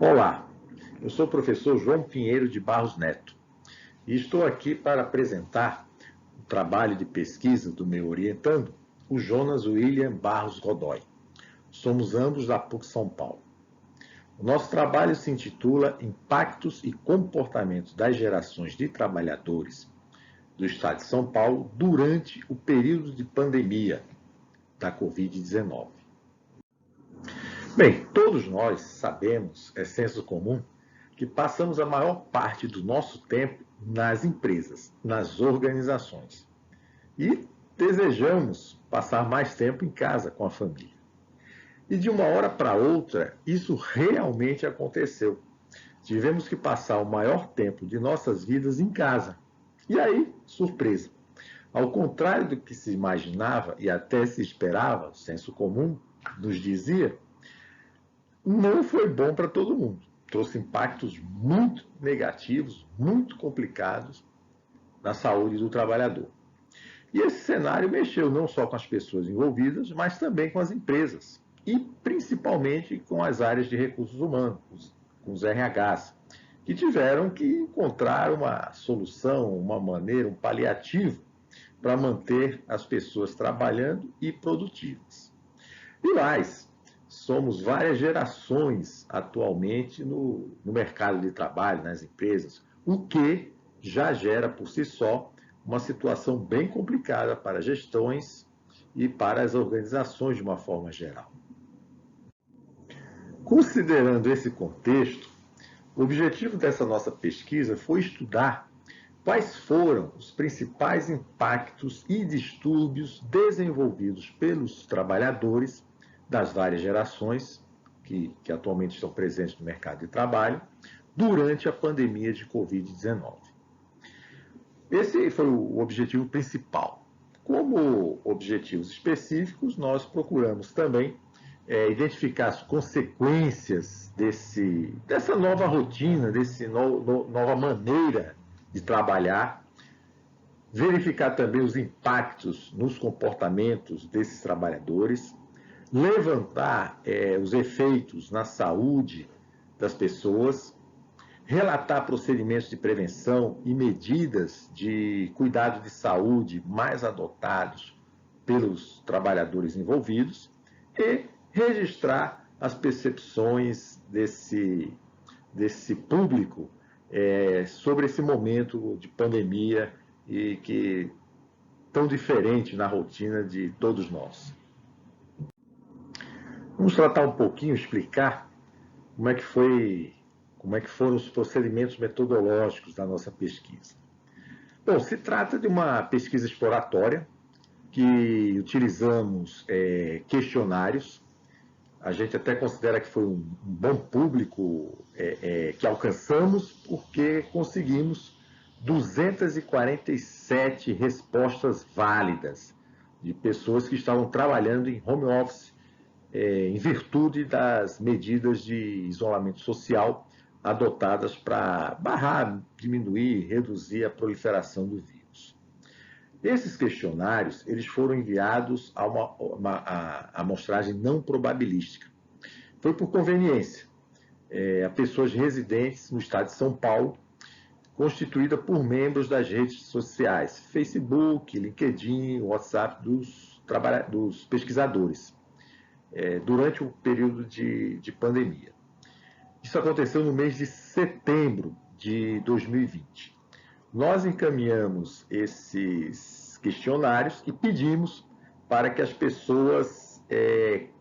Olá, eu sou o professor João Pinheiro de Barros Neto e estou aqui para apresentar o trabalho de pesquisa do meu orientando, o Jonas William Barros Godoy. Somos ambos da PUC São Paulo. O nosso trabalho se intitula Impactos e Comportamentos das Gerações de Trabalhadores do Estado de São Paulo durante o período de pandemia da Covid-19. Bem, todos nós sabemos, é senso comum, que passamos a maior parte do nosso tempo nas empresas, nas organizações. E desejamos passar mais tempo em casa com a família. E de uma hora para outra, isso realmente aconteceu. Tivemos que passar o maior tempo de nossas vidas em casa. E aí, surpresa. Ao contrário do que se imaginava e até se esperava, o senso comum nos dizia, não foi bom para todo mundo. Trouxe impactos muito negativos, muito complicados na saúde do trabalhador. E esse cenário mexeu não só com as pessoas envolvidas, mas também com as empresas e principalmente com as áreas de recursos humanos, com os RHs, que tiveram que encontrar uma solução, uma maneira, um paliativo para manter as pessoas trabalhando e produtivas. E mais, somos várias gerações atualmente no mercado de trabalho, nas empresas, o que já gera por si só uma situação bem complicada para gestões e para as organizações de uma forma geral. Considerando esse contexto, o objetivo dessa nossa pesquisa foi estudar quais foram os principais impactos e distúrbios desenvolvidos pelos trabalhadores das várias gerações que atualmente estão presentes no mercado de trabalho durante a pandemia de Covid-19. Esse foi o objetivo principal. Como objetivos específicos, nós procuramos também identificar as consequências dessa nova rotina, dessa nova maneira de trabalhar, verificar também os impactos nos comportamentos desses trabalhadores, levantar os efeitos na saúde das pessoas, relatar procedimentos de prevenção e medidas de cuidado de saúde mais adotados pelos trabalhadores envolvidos e registrar as percepções desse público sobre esse momento de pandemia e que tão diferente na rotina de todos nós. Vamos tratar um pouquinho, explicar como é que foram os procedimentos metodológicos da nossa pesquisa. Bom, se trata de uma pesquisa exploratória que utilizamos questionários. A gente até considera que foi um bom público que alcançamos, porque conseguimos 247 respostas válidas de pessoas que estavam trabalhando em home office em virtude das medidas de isolamento social adotadas para barrar, diminuir, reduzir a proliferação do vírus. Esses questionários eles foram enviados a uma amostragem não probabilística. Foi por conveniência a pessoas residentes no estado de São Paulo, constituída por membros das redes sociais, Facebook, LinkedIn, WhatsApp dos pesquisadores, durante o período de pandemia. Isso aconteceu no mês de setembro de 2020. Nós encaminhamos esses questionários e pedimos para que as pessoas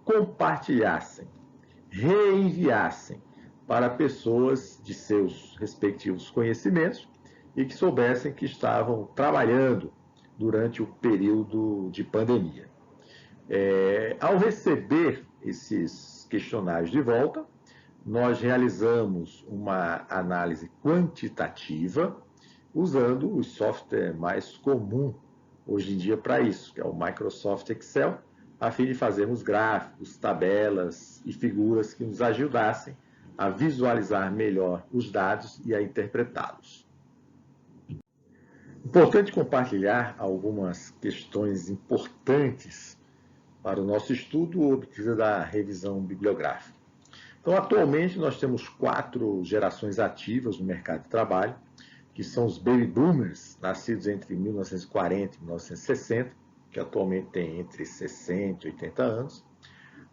compartilhassem, reenviassem para pessoas de seus respectivos conhecimentos e que soubessem que estavam trabalhando durante o período de pandemia. Ao receber esses questionários de volta, nós realizamos uma análise quantitativa usando o software mais comum hoje em dia para isso, que é o Microsoft Excel, a fim de fazermos gráficos, tabelas e figuras que nos ajudassem a visualizar melhor os dados e a interpretá-los. Importante compartilhar algumas questões importantes para o nosso estudo obtida da revisão bibliográfica. Então, atualmente, nós temos 4 gerações ativas no mercado de trabalho, que são os baby boomers, nascidos entre 1940 e 1960, que atualmente tem entre 60 e 80 anos.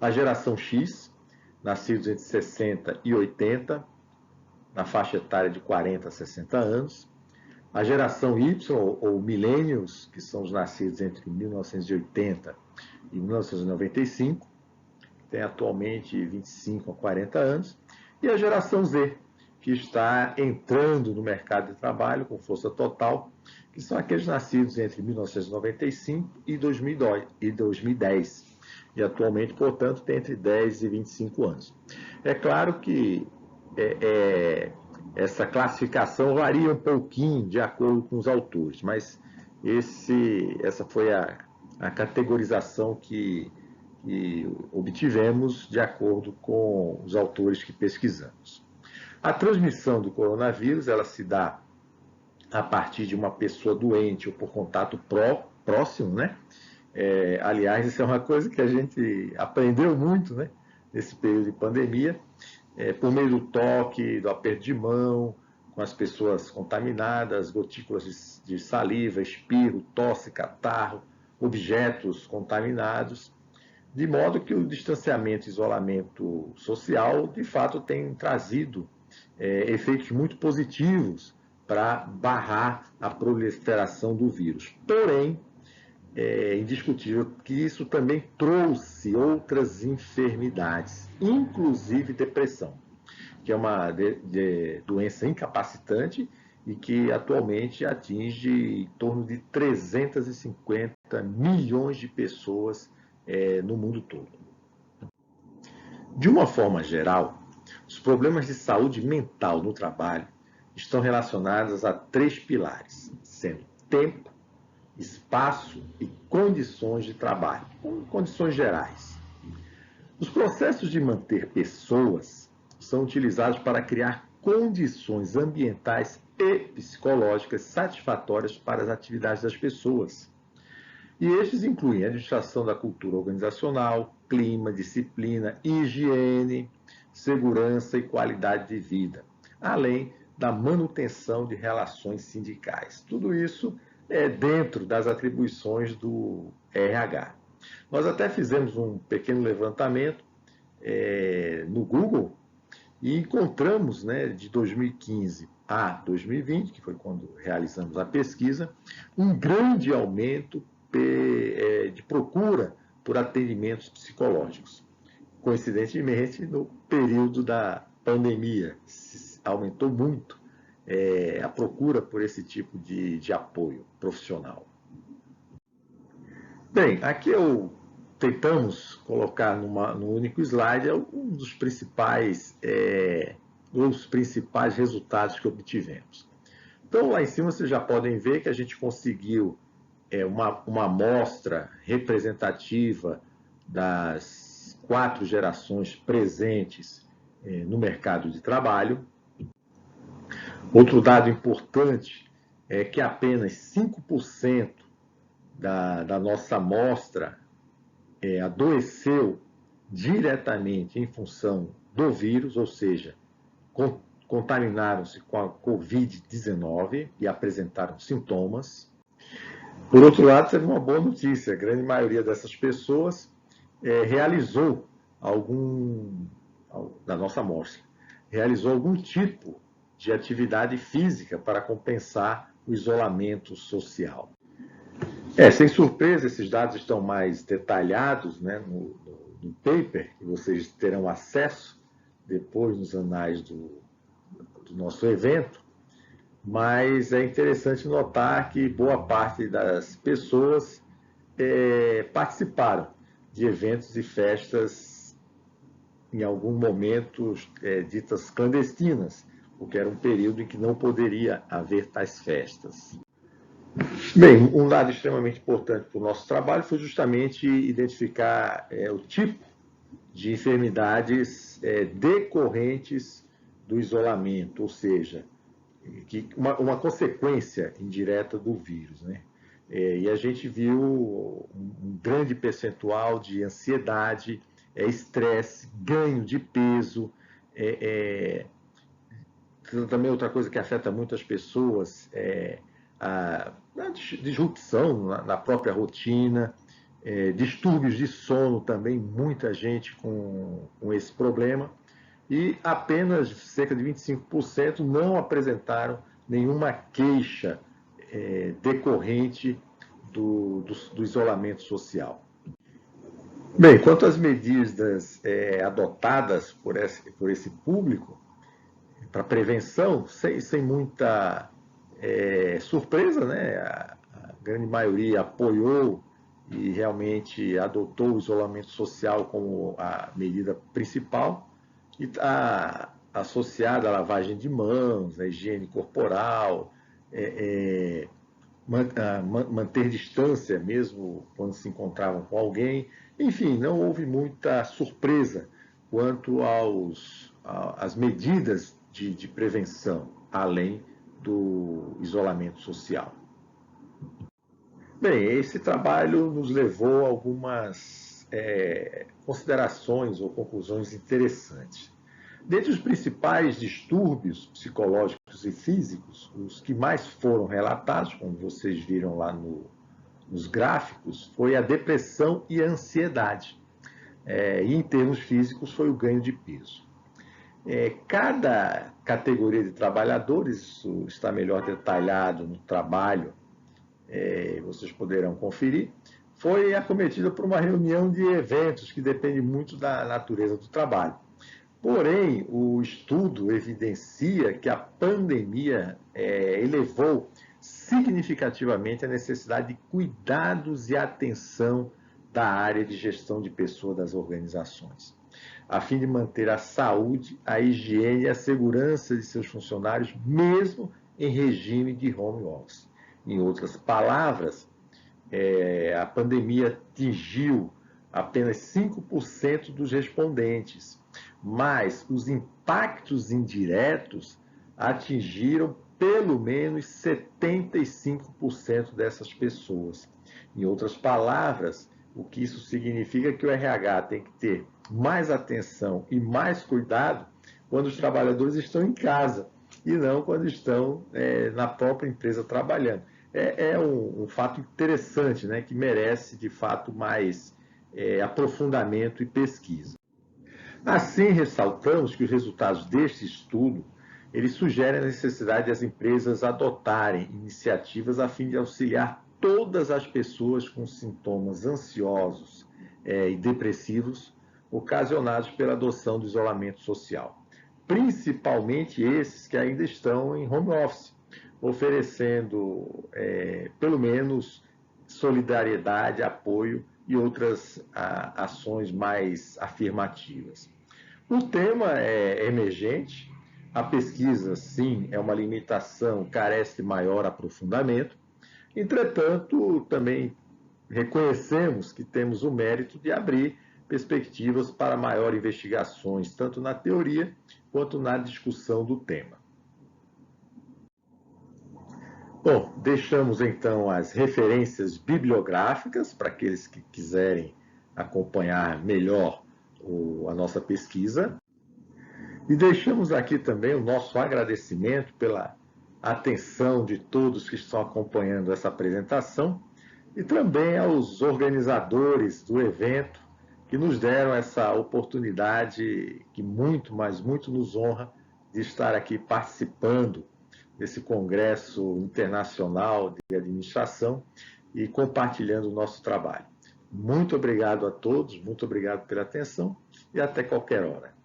A geração X, nascidos entre 60 e 80, na faixa etária de 40 a 60 anos. A geração Y, ou millennials, que são os nascidos entre 1980 e 1995, tem atualmente 25 a 40 anos. E a geração Z, que está entrando no mercado de trabalho com força total, que são aqueles nascidos entre 1995 e 2010. E atualmente, portanto, tem entre 10 e 25 anos. É claro que essa classificação varia um pouquinho de acordo com os autores, mas essa foi a categorização que obtivemos de acordo com os autores que pesquisamos. A transmissão do coronavírus, ela se dá a partir de uma pessoa doente ou por contato próximo, né? Aliás, isso é uma coisa que a gente aprendeu muito, né? Nesse período de pandemia, por meio do toque, do aperto de mão, com as pessoas contaminadas, gotículas de saliva, espirro, tosse, catarro, objetos contaminados, de modo que o distanciamento e isolamento social, de fato, tem trazido efeitos muito positivos para barrar a proliferação do vírus. Porém, é indiscutível que isso também trouxe outras enfermidades, inclusive depressão, que é uma doença incapacitante e que atualmente atinge em torno de 350 milhões de pessoas no mundo todo. De uma forma geral, os problemas de saúde mental no trabalho estão relacionados a 3 pilares, sendo tempo, espaço e condições de trabalho, condições gerais. Os processos de manter pessoas são utilizados para criar condições ambientais e psicológicas satisfatórias para as atividades das pessoas. E estes incluem a administração da cultura organizacional, clima, disciplina, higiene, segurança e qualidade de vida, além da manutenção de relações sindicais. Tudo isso é dentro das atribuições do RH. Nós até fizemos um pequeno levantamento no Google e encontramos, né, de 2015 a 2020, que foi quando realizamos a pesquisa, um grande aumento de procura por atendimentos psicológicos. Coincidentemente, no período da pandemia, aumentou muito a procura por esse tipo de apoio profissional. Bem, aqui tentamos colocar num único slide um dos principais resultados que obtivemos. Então, lá em cima vocês já podem ver que a gente conseguiu uma amostra representativa das 4 gerações presentes no mercado de trabalho. Outro dado importante é que apenas 5% da nossa amostra adoeceu diretamente em função do vírus, ou seja, contaminaram-se com a Covid-19 e apresentaram sintomas. Por outro lado, teve uma boa notícia: a grande maioria dessas pessoas realizou da nossa amostra, realizou algum tipo de atividade física para compensar o isolamento social. Sem surpresa, esses dados estão mais detalhados, né, no paper, que vocês terão acesso depois nos anais do nosso evento, mas é interessante notar que boa parte das pessoas participaram de eventos e festas, em algum momento, ditas clandestinas, porque era um período em que não poderia haver tais festas. Bem, um dado extremamente importante para o nosso trabalho foi justamente identificar o tipo de enfermidades decorrentes do isolamento, ou seja, uma consequência indireta do vírus, né? E a gente viu um grande percentual de ansiedade, estresse, ganho de peso, Também outra coisa que afeta muito as pessoas é a disrupção na própria rotina, distúrbios de sono também, muita gente com esse problema, e apenas cerca de 25% não apresentaram nenhuma queixa decorrente do isolamento social. Bem, quanto às medidas adotadas por esse público, para prevenção, sem muita surpresa, né? A grande maioria apoiou e realmente adotou o isolamento social como a medida principal, e está associada à lavagem de mãos, à higiene corporal, manter distância mesmo quando se encontravam com alguém. Enfim, não houve muita surpresa quanto às medidas de prevenção, além do isolamento social. Bem, esse trabalho nos levou a algumas considerações ou conclusões interessantes. Dentre os principais distúrbios psicológicos e físicos, os que mais foram relatados, como vocês viram lá nos gráficos, foi a depressão e a ansiedade. E em termos físicos, foi o ganho de peso. Cada categoria de trabalhadores, isso está melhor detalhado no trabalho, vocês poderão conferir, foi acometida por uma reunião de eventos que depende muito da natureza do trabalho. Porém, o estudo evidencia que a pandemia elevou significativamente a necessidade de cuidados e atenção da área de gestão de pessoas das organizações, a fim de manter a saúde, a higiene e a segurança de seus funcionários, mesmo em regime de home office. Em outras palavras, a pandemia atingiu apenas 5% dos respondentes, mas os impactos indiretos atingiram pelo menos 75% dessas pessoas. Em outras palavras, o que isso significa é que o RH tem que ter mais atenção e mais cuidado quando os trabalhadores estão em casa e não quando estão na própria empresa trabalhando. É um fato interessante, né, que merece, de fato, mais aprofundamento e pesquisa. Assim, ressaltamos que os resultados deste estudo eles sugerem a necessidade das empresas adotarem iniciativas a fim de auxiliar todas as pessoas com sintomas ansiosos e depressivos ocasionados pela adoção do isolamento social, principalmente esses que ainda estão em home office, oferecendo pelo menos solidariedade, apoio e outras ações mais afirmativas. O tema é emergente, a pesquisa, sim, é uma limitação, carece de maior aprofundamento. Entretanto, também reconhecemos que temos o mérito de abrir perspectivas para maior investigações, tanto na teoria quanto na discussão do tema. Bom, deixamos então as referências bibliográficas para aqueles que quiserem acompanhar melhor a nossa pesquisa. E deixamos aqui também o nosso agradecimento pela atenção de todos que estão acompanhando essa apresentação e também aos organizadores do evento que nos deram essa oportunidade que muito, mas muito nos honra de estar aqui participando desse Congresso Internacional de Administração e compartilhando o nosso trabalho. Muito obrigado a todos, muito obrigado pela atenção e até qualquer hora.